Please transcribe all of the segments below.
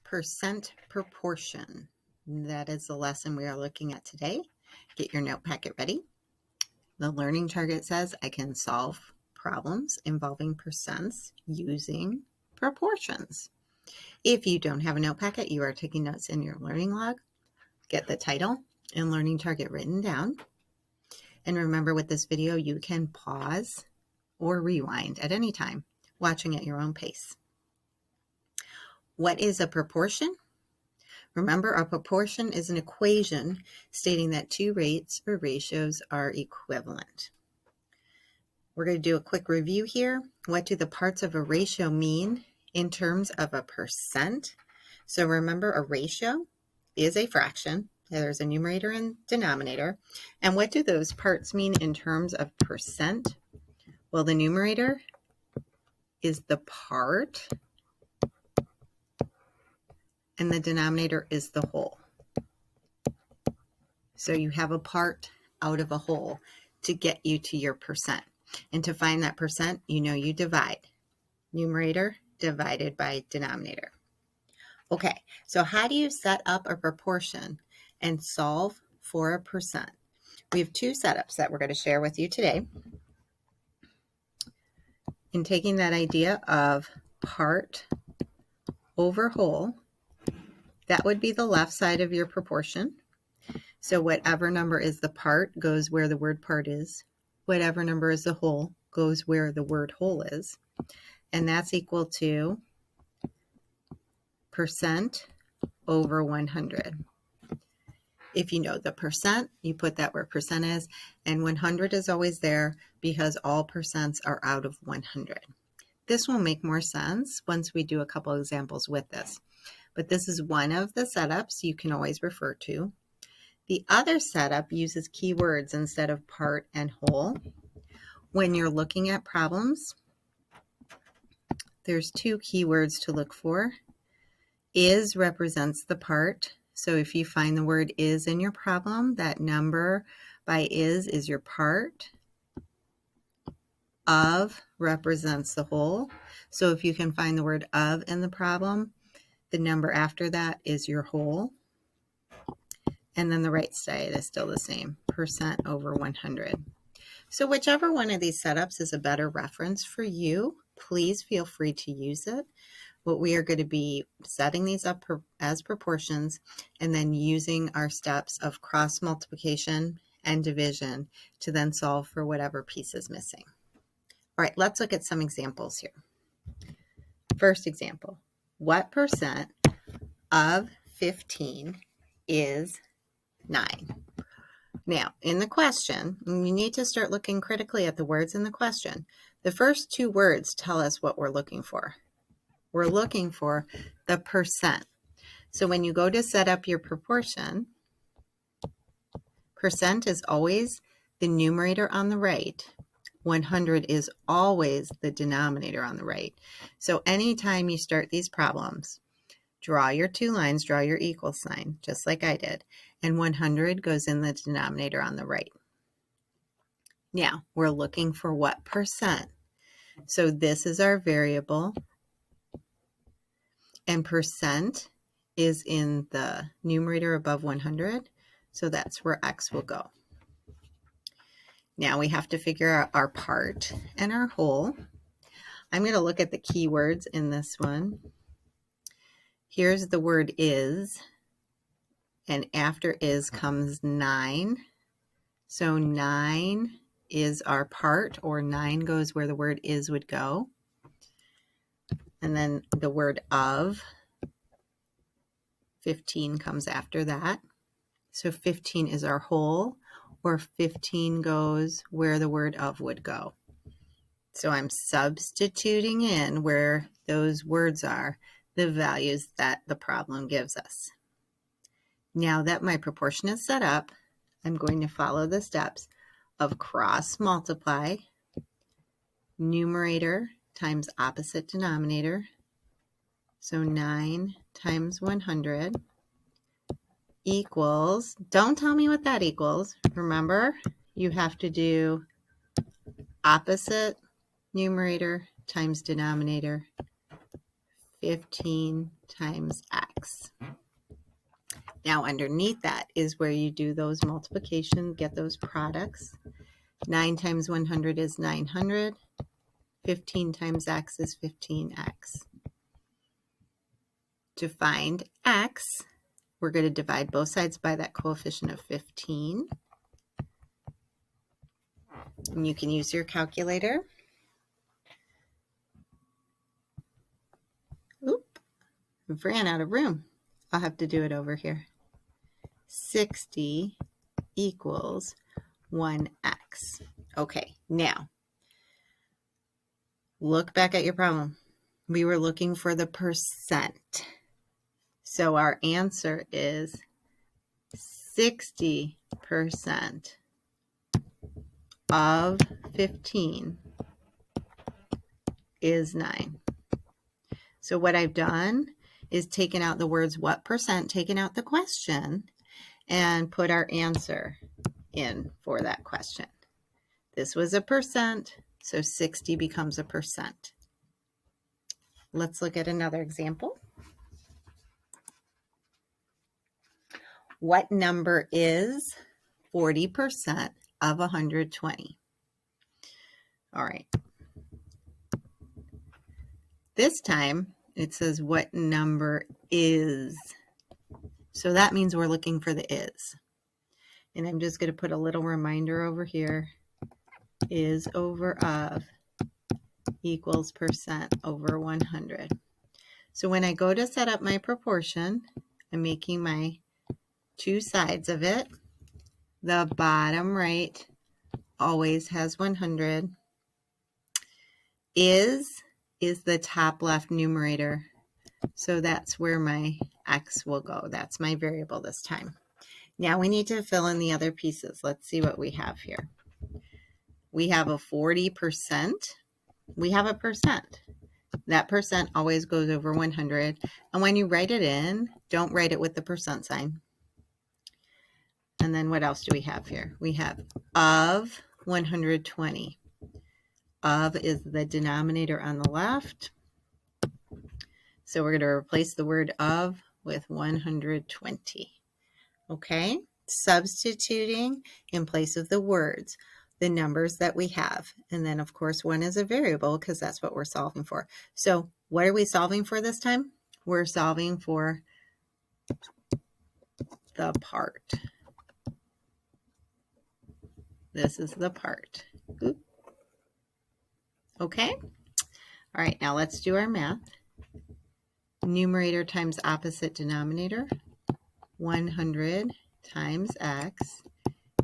Percent proportion. That is the lesson we are looking at today. Get your note packet ready. The learning target says I can solve problems involving percents using proportions. If you don't have a note packet, you are taking notes in your learning log. Get the title and learning target written down. And remember, with this video, you can pause or rewind at any time, watching at your own pace. What is a proportion? Remember, a proportion is an equation stating that two rates or ratios are equivalent. We're going to do a quick review here. What do the parts of a ratio mean in terms of a percent? So remember, a ratio is a fraction. There's a numerator and denominator. And what do those parts mean in terms of percent? Well, the numerator is the part, and the denominator is the whole. So you have a part out of a whole to get you to your percent. And to find that percent, you divide. Numerator divided by denominator. Okay, so how do you set up a proportion and solve for a percent? We have two setups that we're going to share with you today. In taking that idea of part over whole, that would be the left side of your proportion. So whatever number is the part goes where the word part is. Whatever number is the whole goes where the word whole is. And that's equal to percent over 100. If you know the percent, you put that where percent is, and 100 is always there because all percents are out of 100. This will make more sense once we do a couple examples with this. But this is one of the setups you can always refer to. The other setup uses keywords instead of part and whole. When you're looking at problems, there's two keywords to look for. Is represents the part. So if you find the word is in your problem, that number by is your part. Of represents the whole. So if you can find the word of in the problem, the number after that is your whole. And then the right side is still the same, percent over 100. So whichever one of these setups is a better reference for you, please feel free to use it. But we are going to be setting these up as proportions and then using our steps of cross multiplication and division to then solve for whatever piece is missing. All right, let's look at some examples here. First example, what percent of 15 is 9? Now, in the question, you need to start looking critically at the words in the question. The first two words tell us what we're looking for. We're looking for the percent. So when you go to set up your proportion, percent is always the numerator on the right. 100 is always the denominator on the right. So anytime you start these problems, draw your two lines, draw your equal sign, just like I did, and 100 goes in the denominator on the right. Now, we're looking for what percent. So this is our variable, and percent is in the numerator above 100, so that's where x will go. Now we have to figure out our part and our whole. I'm going to look at the keywords in this one. Here's the word is, and after is comes 9. So 9 is our part, or 9 goes where the word is would go. And then the word of, 15 comes after that. So 15 is our whole, or 15 goes where the word of would go. So I'm substituting in where those words are, the values that the problem gives us. Now that my proportion is set up, I'm going to follow the steps of cross multiply, numerator times opposite denominator. So 9 times 100 equals, don't tell me what that equals. Remember, you have to do opposite numerator times denominator, 15 times x. Now underneath that is where you do those multiplications, get those products. 9 times 100 is 900. 15 times x is 15x. To find x, we're going to divide both sides by that coefficient of 15. And you can use your calculator. Oop, I've ran out of room. I'll have to do it over here. 60 equals 1x. Okay, now look back at your problem. We were looking for the percent. So our answer is 60% of 15 is 9. So what I've done is taken out the words what percent, taken out the question, and put our answer in for that question. This was a percent, so 60 becomes a percent. Let's look at another example. What number is 40% of 120? All right. This time it says what number is. So that means we're looking for the is. And I'm just going to put a little reminder over here. Is over of equals percent over 100. So when I go to set up my proportion, I'm making my two sides of it. The bottom right always has 100. Is the top left numerator. So that's where my x will go. That's my variable this time. Now we need to fill in the other pieces. Let's see what we have here. We have a 40%. We have a percent. That percent always goes over 100. And when you write it in, don't write it with the percent sign. And then what else do we have here? We have of 120. Of is the denominator on the left. So we're going to replace the word of with 120. Okay? Substituting in place of the words, the numbers that we have. And then, of course, one is a variable because that's what we're solving for. So what are we solving for this time? We're solving for the part. This is the part. Oop. Okay? All right, now let's do our math. Numerator times opposite denominator. 100 times x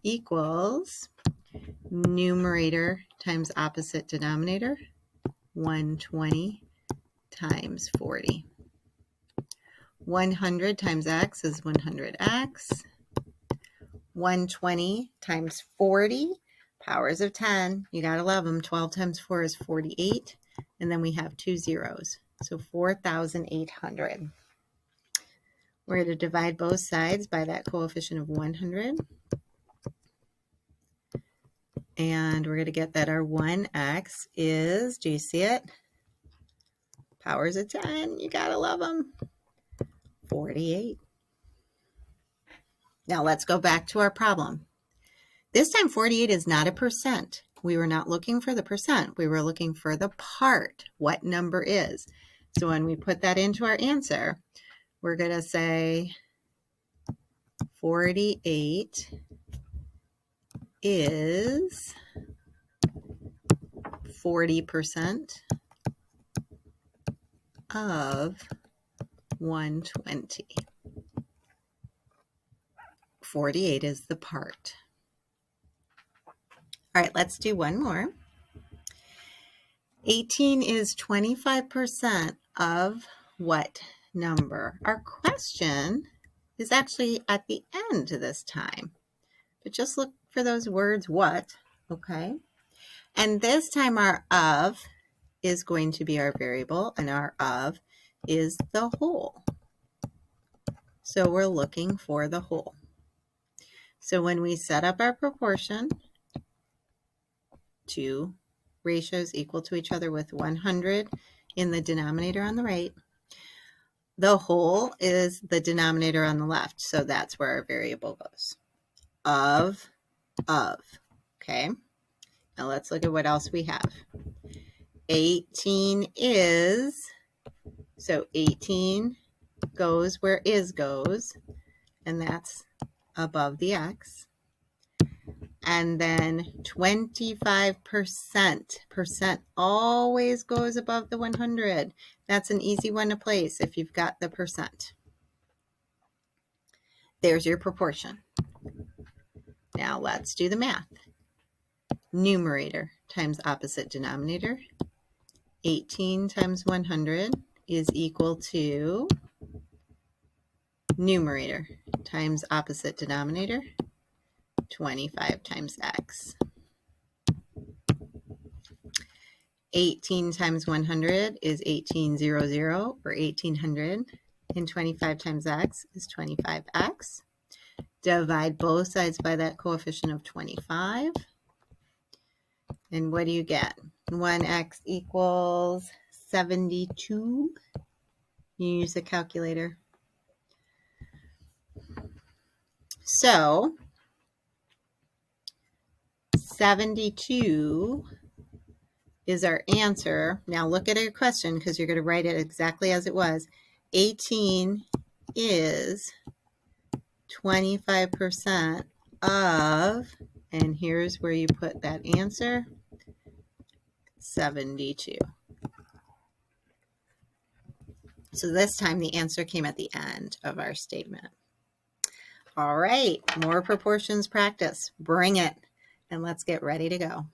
equals numerator times opposite denominator, 120 times 40. 100 times x is 100x. 120 times 40, powers of 10. You got to love them. 12 times 4 is 48. And then we have two zeros. So 4,800. We're going to divide both sides by that coefficient of 100. And we're going to get that our 1x is, do you see it? Powers of 10. You got to love them. 48. Now let's go back to our problem. This time 48 is not a percent. We were not looking for the percent. We were looking for the part, what number is. So when we put that into our answer, we're going to say 48 is 40% of 120. 48 is the part. All right, let's do one more. 18 is 25% of what number? Our question is actually at the end this time. But just look for those words, what, okay? And this time our of is going to be our variable, and our of is the whole. So we're looking for the whole. So when we set up our proportion, two ratios equal to each other with 100 in the denominator on the right, The whole is the denominator on the left, so that's where our variable goes. Of. Okay, now let's look at what else we have. 18 is, so 18 goes where is goes, and that's above the x. And then 25%. Percent always goes above the 100. That's an easy one to place if you've got the percent. There's your proportion. Now let's do the math. Numerator times opposite denominator. 18 times 100 is equal to numerator times opposite denominator. 25 times x. 18 times 100 is 1800 or 1800, and 25 times x is 25x. Divide both sides by that coefficient of 25. And what do you get? 1x equals 72. You use a calculator. So 72 is our answer. Now look at your question because you're going to write it exactly as it was. 18 is 25% of, and here's where you put that answer, 72. So this time the answer came at the end of our statement. All right, more proportions practice. Bring it, and let's get ready to go.